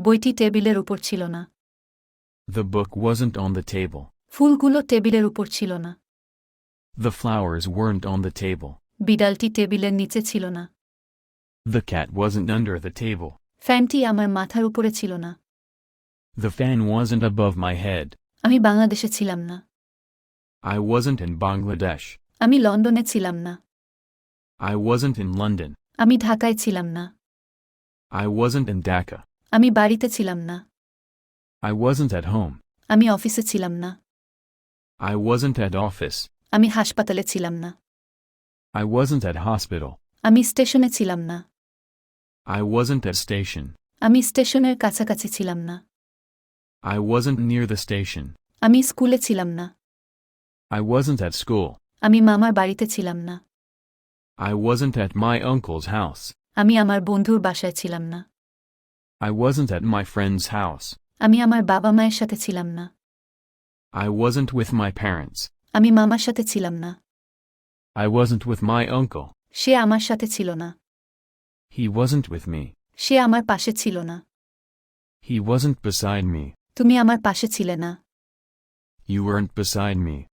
বইটি টেবিলের উপর ছিল না। The book wasn't on the table. ফুলগুলো টেবিলের উপর ছিল না। The flowers weren't on the table. বিড়ালটি টেবিলের নিচে ছিল না। The cat wasn't under the table. ফ্যানটি আমার মাথার উপরে ছিল না। The fan wasn't above my head. আমি বাংলাদেশে ছিলাম না। I wasn't in Bangladesh. আমি লন্ডনে ছিলাম না। I wasn't in London. আমি ঢাকায় ছিলাম না। I wasn't in Dhaka. আমি বাড়িতে ছিলাম না। I wasn't at home. আমি অফিসে ছিলাম না। I wasn't at office. আমি হাসপাতালে ছিলাম না। I wasn't at hospital. আমি স্টেশনে ছিলাম না। I wasn't at station. আমি স্টেশনের কাছাকাছি ছিলাম না। I wasn't near the station. আমি স্কুলে ছিলাম না। I wasn't at school. আমি মামার বাড়িতে ছিলাম না। I wasn't at my uncle's house. আমি আমার বন্ধুর বাসায় ছিলাম না। I wasn't at my friend's house. আমি আমার বাবা মায়ের সাথে ছিলাম না। I wasn't with my parents. আমি মামার সাথে ছিলাম না। I wasn't with my uncle. সে আমার সাথে ছিল না। He wasn't with me. সে আমার পাশে ছিল না। He wasn't beside me. তুমি আমার পাশে ছিলে না। You weren't beside me.